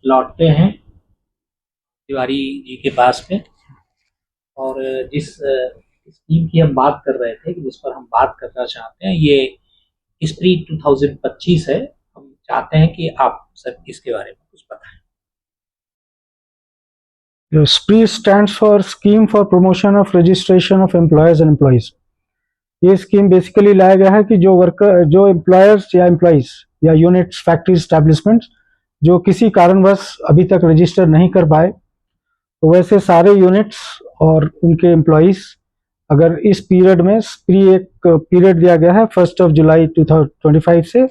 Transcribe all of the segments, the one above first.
लौटते हैं तिवारी जी के पास में। और जिस स्कीम की हम बात कर रहे थे कि जिस पर हम बात करना चाहते हैं, ये स्प्री 2025 है। हम चाहते हैं कि आप सब इसके बारे में कुछ बताएं। SPREE stands for Scheme for Promotion of Registration of Employers and Employees। ये स्कीम बेसिकली लाया गया है कि जो एम्प्लॉयर्स या एम्प्लॉइज या यूनिट्स, फैक्ट्री एस्टैब्लिशमेंट्स जो किसी कारणवश अभी तक रजिस्टर नहीं कर पाए, तो वैसे सारे यूनिट्स और उनके एम्प्लॉइज अगर इस पीरियड में स्प्री एक पीरियड दिया गया है 1 जुलाई 2025 से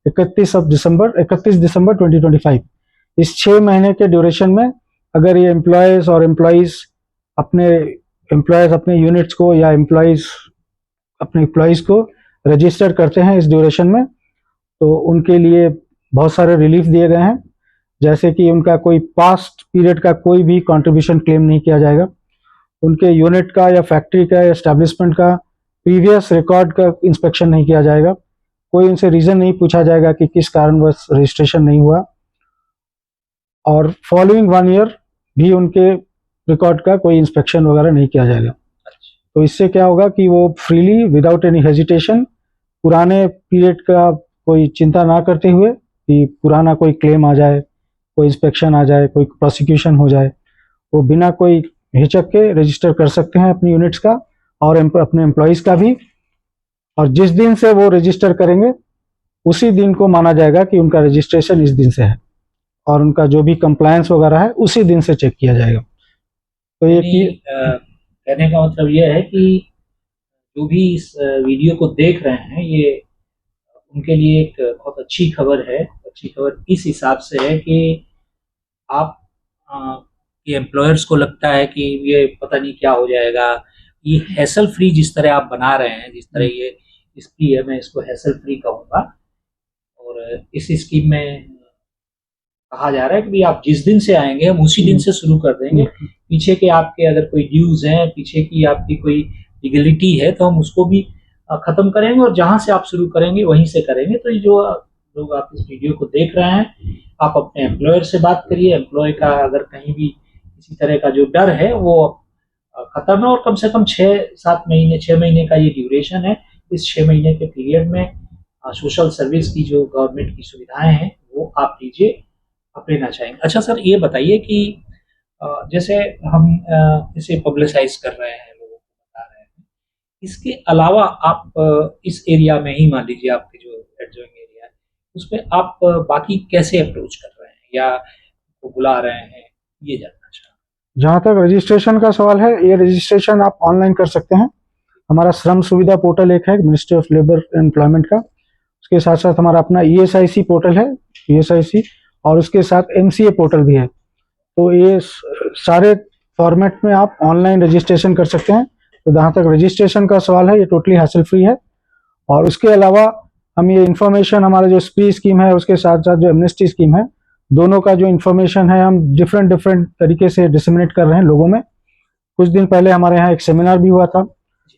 31 दिसंबर 2025, इस 6 महीने के ड्यूरेशन में अगर ये एम्प्लॉयज और एम्प्लॉइज अपने यूनिट्स को या अपने एम्प्लॉइज को रजिस्टर करते हैं इस ड्यूरेशन में, तो उनके लिए बहुत सारे रिलीफ दिए गए हैं। जैसे कि उनका कोई पास्ट पीरियड का कोई भी कंट्रीब्यूशन क्लेम नहीं किया जाएगा, उनके यूनिट का या फैक्ट्री का या एस्टैब्लिशमेंट का प्रीवियस रिकॉर्ड का इंस्पेक्शन नहीं किया जाएगा, कोई उनसे रीज़न नहीं पूछा जाएगा कि किस कारणवश रजिस्ट्रेशन नहीं हुआ, और फॉलोइंग 1 ईयर भी उनके रिकॉर्ड का कोई इंस्पेक्शन वगैरह नहीं किया जाएगा। तो इससे क्या होगा कि वो फ्रीली विदाउट एनी हेजिटेशन पुराने पीरियड का कोई चिंता ना करते हुए कि पुराना कोई क्लेम आ जाए, कोई इंस्पेक्शन आ जाए, कोई प्रोसिक्यूशन हो जाए, वो बिना कोई हिचक के रजिस्टर कर सकते हैं अपनी यूनिट्स का और अपने एम्प्लॉइज़ का भी। और जिस दिन से वो रजिस्टर करेंगे उसी दिन को माना जाएगा कि उनका रजिस्ट्रेशन इस दिन से है, और उनका जो भी कंप्लायंस वगैरह है उसी दिन से चेक किया जाएगा। तो ये कहने का मतलब ये है कि जो भी इस वीडियो को देख रहे हैं, ये उनके लिए एक बहुत अच्छी खबर है। अच्छी खबर इस हिसाब से है कि आप ये एम्प्लॉयर्स को लगता है कि ये पता नहीं क्या हो जाएगा, ये हैसल फ्री जिस तरह आप बना रहे हैं, जिस तरह ये स्कीम है, मैं इसको हैसल फ्री कहूँगा। और इस स्कीम में कहा जा रहा है कि भी आप जिस दिन से आएंगे हम उसी दिन से शुरू कर देंगे। पीछे के आपके अगर कोई ड्यूज हैं, पीछे की आपकी कोई लीगलिटी है, तो हम उसको भी ख़त्म करेंगे और जहाँ से आप शुरू करेंगे वहीं से करेंगे। तो ये जो लोग आप इस वीडियो को देख रहे हैं, आप अपने एम्प्लॉयर से बात करिए। एम्प्लॉय का अगर कहीं भी किसी तरह का जो डर है वो ख़त्म है, और कम से कम 6 महीने का ये ड्यूरेशन है। इस 6 महीने के पीरियड में सोशल सर्विस की जो गवर्नमेंट की सुविधाएं हैं वो आप लीजिए, आप लेना चाहेंगे। अच्छा सर, ये बताइए कि जैसे हम इसे पब्लिसाइज कर रहे हैं, लोगों को बता रहे हैं, इसके अलावा आप इस एरिया में ही मान लीजिए आपके जो एडजॉइंग एरिया है उसमें आप बाकी कैसे अप्रोच कर रहे हैं या वो बुला रहे हैं, ये जानना चाह रहे हैं। जहाँ तक रजिस्ट्रेशन का सवाल है, ये रजिस्ट्रेशन आप ऑनलाइन कर सकते हैं। हमारा श्रम सुविधा पोर्टल एक है मिनिस्ट्री ऑफ लेबर एम्प्लॉयमेंट का, उसके साथ साथ हमारा अपना ESIC पोर्टल है, ESIC, और उसके साथ MCA पोर्टल भी है। तो ये सारे फॉर्मेट में आप ऑनलाइन रजिस्ट्रेशन कर सकते हैं। तो जहाँ तक रजिस्ट्रेशन का सवाल है, ये टोटली हैसल फ्री है। और उसके अलावा हम ये इन्फॉर्मेशन, हमारा जो स्प्री स्कीम है उसके साथ साथ जो एमनेस्टी स्कीम है, दोनों का जो इन्फॉर्मेशन है हम डिफरेंट तरीके से डिसमिनेट कर रहे हैं लोगों में। कुछ दिन पहले हमारे यहाँ एक सेमिनार भी हुआ था,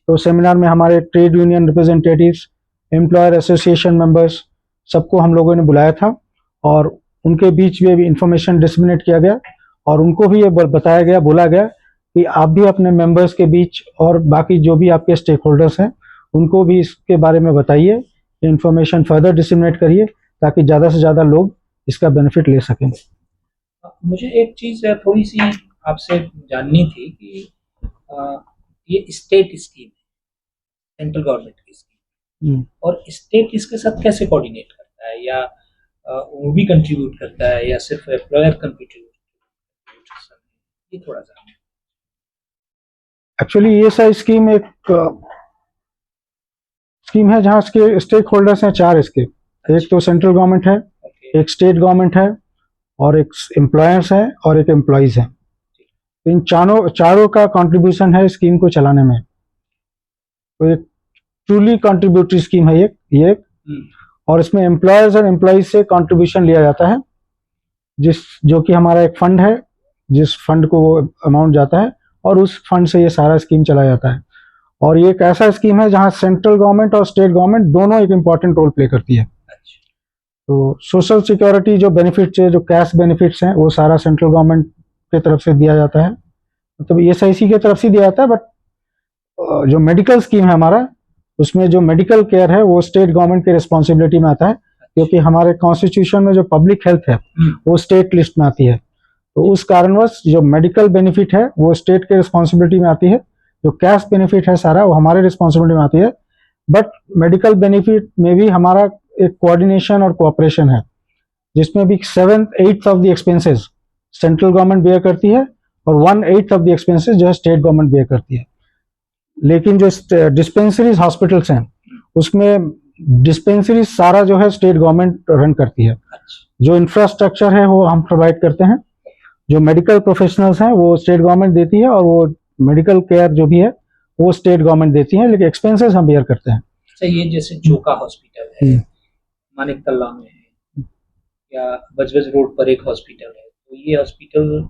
तो सेमिनार में हमारे trade union representatives, employer association members, सबको हम लोगों ने बुलाया था और उनके बीच में भी इंफॉर्मेशन डिसमिनेट किया गया और उनको भी ये बताया गया, बोला गया कि आप भी अपने मेंबर्स के बीच और बाकी जो भी आपके स्टेक होल्डर्स हैं उनको भी इसके बारे में बताइए, इंफॉर्मेशन फर्दर डिसमिनेट करिए ताकि ज़्यादा से ज़्यादा लोग इसका बेनिफिट ले सकें। मुझे एक चीज़ थोड़ी सी आपसे जाननी थी कि ये स्टेट स्कीम है, सेंट्रल गवर्नमेंट की स्कीम, और स्टेट इसके साथ कैसे कोऑर्डिनेट करता है, या वो भी कंट्रीब्यूट करता है या सिर्फ एम्प्लॉयर कंट्रीब्यूट, ये थोड़ा सा। एक्चुअली ये सारी स्कीम एक स्कीम है जहाँ इसके स्टेक होल्डर्स हैं 4 इसके। एक तो सेंट्रल गवर्नमेंट है, एक स्टेट गवर्नमेंट है, और एक एम्प्लॉयर्स है और एक एम्प्लॉइज है। इन चारों का कंट्रीब्यूशन है स्कीम को चलाने में। तो एक ट्रूली कंट्रीब्यूटरी स्कीम है ये और इसमें एम्प्लॉयर्स और एम्प्लॉइज से कंट्रीब्यूशन लिया जाता है, जो कि हमारा एक फंड है, जिस फंड को वो अमाउंट जाता है और उस फंड से ये सारा स्कीम चलाया जाता है। और ये एक ऐसा स्कीम है जहां सेंट्रल गवर्नमेंट और स्टेट गवर्नमेंट दोनों एक इम्पॉर्टेंट रोल प्ले करती है। तो सोशल सिक्योरिटी जो बेनिफिट्स है, जो कैश बेनिफिट्स हैं, वो सारा सेंट्रल गवर्नमेंट की तरफ से दिया जाता है, मतलब ESIC की तरफ से दिया जाता है। बट जो मेडिकल स्कीम है हमारा, उसमें जो मेडिकल केयर है वो स्टेट गवर्नमेंट की रिस्पॉन्सिबिलिटी में आता है, क्योंकि हमारे कॉन्स्टिट्यूशन में जो पब्लिक हेल्थ है वो स्टेट लिस्ट में आती है। तो उस कारणवश जो मेडिकल बेनिफिट है वो स्टेट के रिस्पॉन्सिबिलिटी में आती है, जो कैश बेनिफिट है सारा वो हमारे रिस्पॉन्सिबिलिटी में आती है। बट मेडिकल बेनिफिट में भी हमारा एक कोऑर्डिनेशन और कोऑपरेशन है, जिसमें भी 7/8 of the expenses central government bear करती है और 1/8 ऑफ द एक्सपेंसेस जो है स्टेट गवर्नमेंट बेयर करती है। लेकिन जो डिस्पेंसरीज हॉस्पिटल्स हैं उसमें डिस्पेंसरी सारा जो है स्टेट गवर्नमेंट रन करती है। जो इंफ्रास्ट्रक्चर है वो हम प्रोवाइड करते हैं, जो मेडिकल प्रोफेशनल्स हैं वो स्टेट गवर्नमेंट देती है, और वो मेडिकल केयर जो भी है वो स्टेट गवर्नमेंट देती है, लेकिन एक्सपेंसेस हम बेयर करते हैं। अच्छा, ये जैसे जोका हॉस्पिटल है, मानिक तल्ला में है, या बजबज रोड पर एक हॉस्पिटल है, तो ये हॉस्पिटल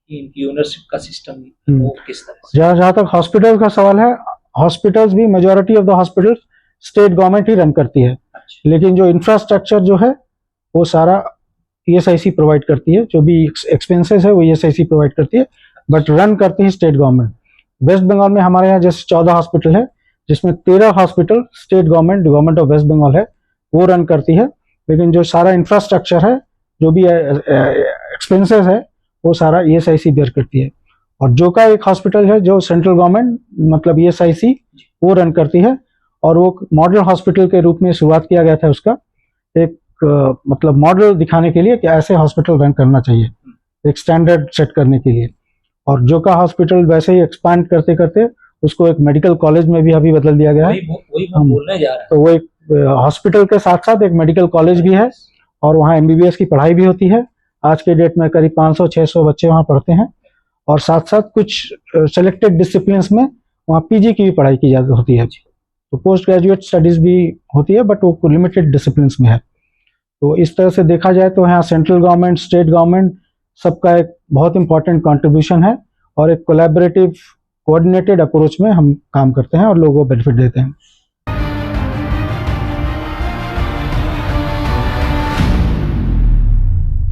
इनकी ओनरशिप का सिस्टम वो किस तरह से? जहाँ तक हॉस्पिटल का सवाल है, हॉस्पिटल्स भी majority of the hospital state government he run करती है। लेकिन जो इंफ्रास्ट्रक्चर जो है वो सारा ESIC प्रोवाइड करती है, जो भी एक्सपेंसेस है वो ESIC प्रोवाइड करती है, बट रन करती है स्टेट गवर्नमेंट। वेस्ट बंगाल में हमारे यहाँ जैसे 14 हॉस्पिटल है, जिसमें 13 hospital state government of West Bengal है वो रन करती है, लेकिन जो सारा इंफ्रास्ट्रक्चर है, जो भी एक्सपेंसेस है वो सारा ESIC बेयर करती है। और जो का एक हॉस्पिटल है जो सेंट्रल गवर्नमेंट मतलब ESIC वो रन करती है, और वो मॉडल हॉस्पिटल के रूप में शुरुआत किया गया था उसका, एक मतलब मॉडल दिखाने के लिए कि ऐसे हॉस्पिटल रन करना चाहिए, एक स्टैंडर्ड सेट करने के लिए। और जो का हॉस्पिटल वैसे ही एक्सपांड करते करते उसको एक मेडिकल कॉलेज में भी अभी बदल दिया गया है। वही मैं बोलने जा रहा है। तो वो एक हॉस्पिटल के साथ साथ एक मेडिकल कॉलेज भी है, और वहाँ MBBS की पढ़ाई भी होती है। आज के डेट में करीब 500-600 बच्चे वहाँ पढ़ते हैं, और साथ साथ कुछ सेलेक्टेड डिसिप्लिन्स में वहाँ PG की भी पढ़ाई की जाती होती है। तो पोस्ट ग्रेजुएट स्टडीज भी होती है, बट वो लिमिटेड डिसिप्लिन्स में है। तो इस तरह से देखा जाए तो यहाँ सेंट्रल गवर्नमेंट, स्टेट गवर्नमेंट सबका एक बहुत इंपॉर्टेंट कंट्रीब्यूशन है, और एक कोलैबोरेटिव कोऑर्डिनेटेड अप्रोच में हम काम करते हैं और लोगों को बेनिफिट देते हैं।